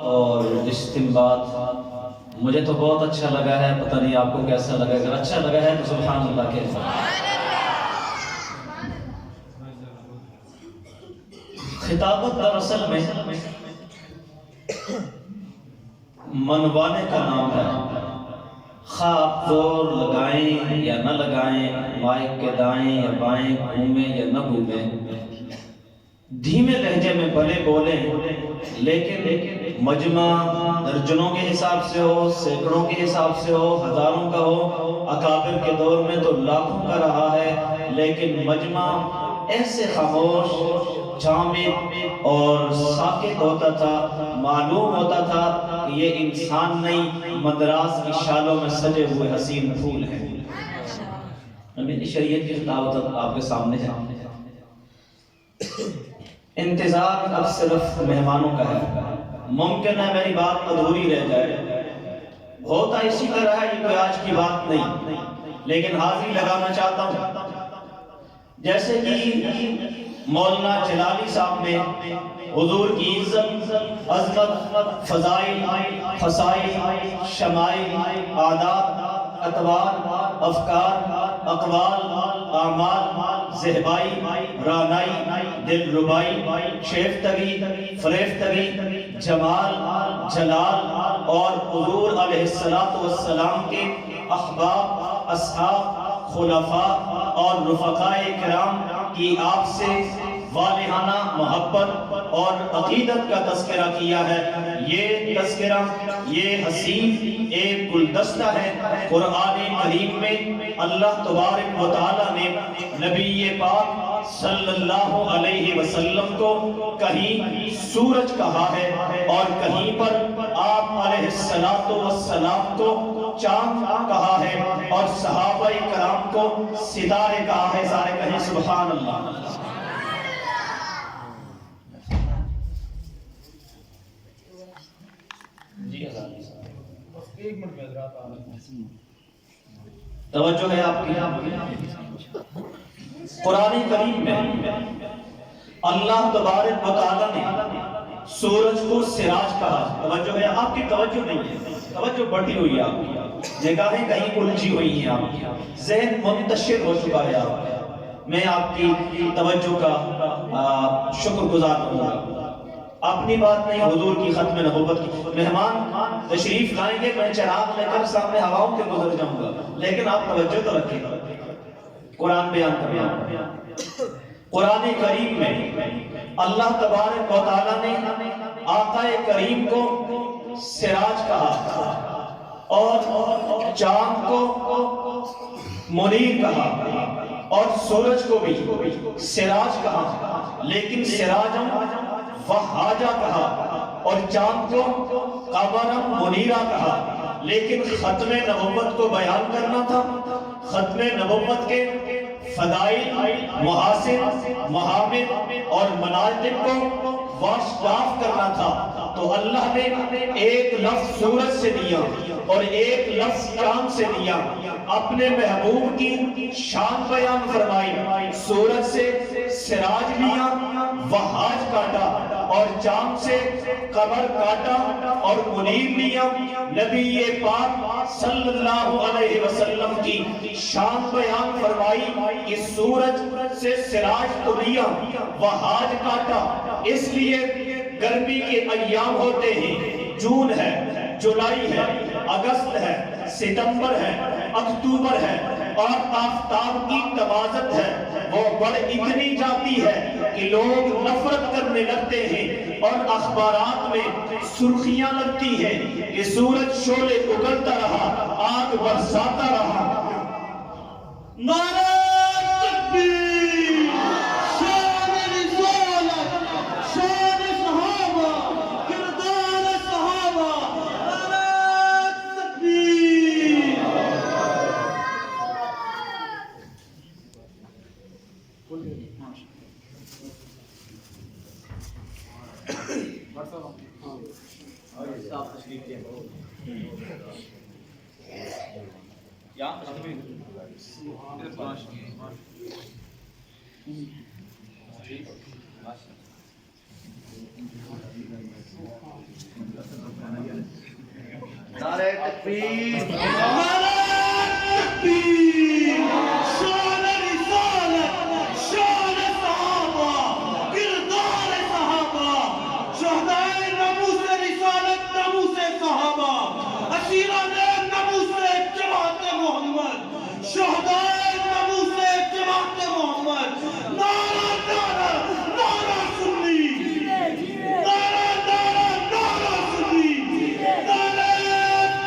اور استنباط مجھے تو بہت اچھا لگا ہے، پتہ نہیں آپ کو کیسا لگا۔ اگر اچھا لگا ہے تو سبحان اللہ کے خطابت دراصل میں منوانے کا نام ہے، خواہ آپ زور لگائیں یا نہ لگائیں، مائک کے دائیں یا بائیں، گھومیں یا نہ گھومیں، دھیمے لہجے میں بھلے بولیں، لیکن مجمع درجنوں کے حساب سے ہو، سینکڑوں کے حساب سے ہو، ہزاروں کا ہو، اکابر کے دور میں تو لاکھوں کا رہا ہے، لیکن مجمع ایسے خاموش، جامد اور ساکت ہوتا تھا، معلوم ہوتا تھا کہ یہ انسان نہیں، مدراس کی شالوں میں سجے ہوئے حسین پھول ہیں۔ میری شریعت کی دعوت آپ کے سامنے ہے۔ انتظار اب صرف مہمانوں کا ہے۔ ممکن ہے میری بات ادھوری رہ جائے، ہوتا اسی طرح ہے، یہ کوئی آج کی بات نہیں، لیکن حاضری لگانا چاہتا ہوں۔ جیسے کہ مولانا جلالی صاحب نے حضور کی عزت، عظمت، فضائل، خصائل، شمائل، عادات، اطوار، افکار، اقوال، اعمال، زہبائی، رانائی، دل ربائی، شیفتگی، فریفتگی، جمال، جلال اور حضور علیہ السلام کے احباب، اصحاب، خلفاء اور رفقائے کرام کی آپ سے والہانہ محبت اور عقیدت کا تذکرہ کیا ہے۔ یہ تذکرہ، یہ حسین ایک گلدستہ ہے۔ قرآن کریم میں اللہ تبارک و تعالیٰ نے نبی پاک صلی اللہ علیہ وسلم کو کہیں سورج کہا ہے اور کہیں پر آپ علیہ السلام کو چاند کہا ہے اور صحابہ کرام کو ستارے کہا ہے۔ سارے کہیں سبحان اللہ۔ توجہ ہے آپ کی؟ قرآن کریم میں اللہ تبارک و تعالیٰ نے سورج کو سراج کہا۔ توجہ ہے آپ کی؟ توجہ نہیں ہے، توجہ بڑھی ہوئی ہے آپ کی، نگاہیں کہیں الجھی ہوئی ہیں آپ کی، ذہن منتشر ہو چکا ہے آپ کا۔ میں آپ کی توجہ کا شکر گزار ہوں گا۔ اپنی بات نہیں، حضور کی ختم نبوت کی۔ مہمان تشریف لائیں گے، میں چراغ لے کر سامنے ہواؤں کے گزر جاؤں گا، لیکن آپ توجہ تو رکھیں گا۔ قرآن بیان کریں۔ قرآن کریم میں اللہ تبارک و تعالیٰ نے آقا کریم کو سراج کہا اور چاند کو منیر کہا اور سورج کو بھی سراج کہا، لیکن سراجم وہاجا کہا اور چاند کو قمرم منیرہ کہا، لیکن ختم نبوت کو بیان کرنا تھا، ختم نبوت کے فضائل، محاسن، محامد اور مناقب کو واشگاف کرنا تھا، تو اللہ نے ایک لفظ سورج سے دیا اور ایک لفظ چاند سے دیا، اپنے محبوب کی شان بیان فرمائی۔ سورج سے سراج لیا، وہاج کاٹا، اور چاند سے قمر کاٹا اور منیر لیا۔ نبی پاک صلی اللہ علیہ وسلم کی شان بیان فرمائی کہ سورج سے سراج تو لیا، وہاج کاٹا، اس لیے گرمی کے ایام ہوتے ہیں، جون ہے، جولائی ہے، اگست ہے، ستمبر ہے، اکتوبر ہے، اور آفتاب کی توازن ہے، وہ بڑھ اتنی جاتی ہے کہ لوگ نفرت کرنے لگتے ہیں اور اخبارات میں سرخیاں لگتی ہیں کہ سورج شعلے اگلتا رہا، آگ برساتا رہا۔ نعرہ تکبیر! شان رسالت، شان صحابہ، کردار صحابہ، نعرہ تکبیر! تکبیر نعرہ تکبیر شان رسالت شان صحابہ کردار صحابہ شہدائے ناموس رسالت ناموس صحابہ اسیران ناموس جماعت محمد شہدائے ناموس جماعت محمد نعرہ نعرہ نعرہ سنی نعرہ نعرہ نعرہ سنی نعرہ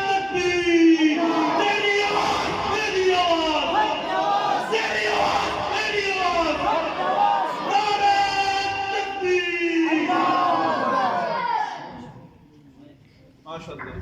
تکبیر تیری آواز میری آواز تیری آواز میری آواز نعرہ تکبیر ماشاءاللہ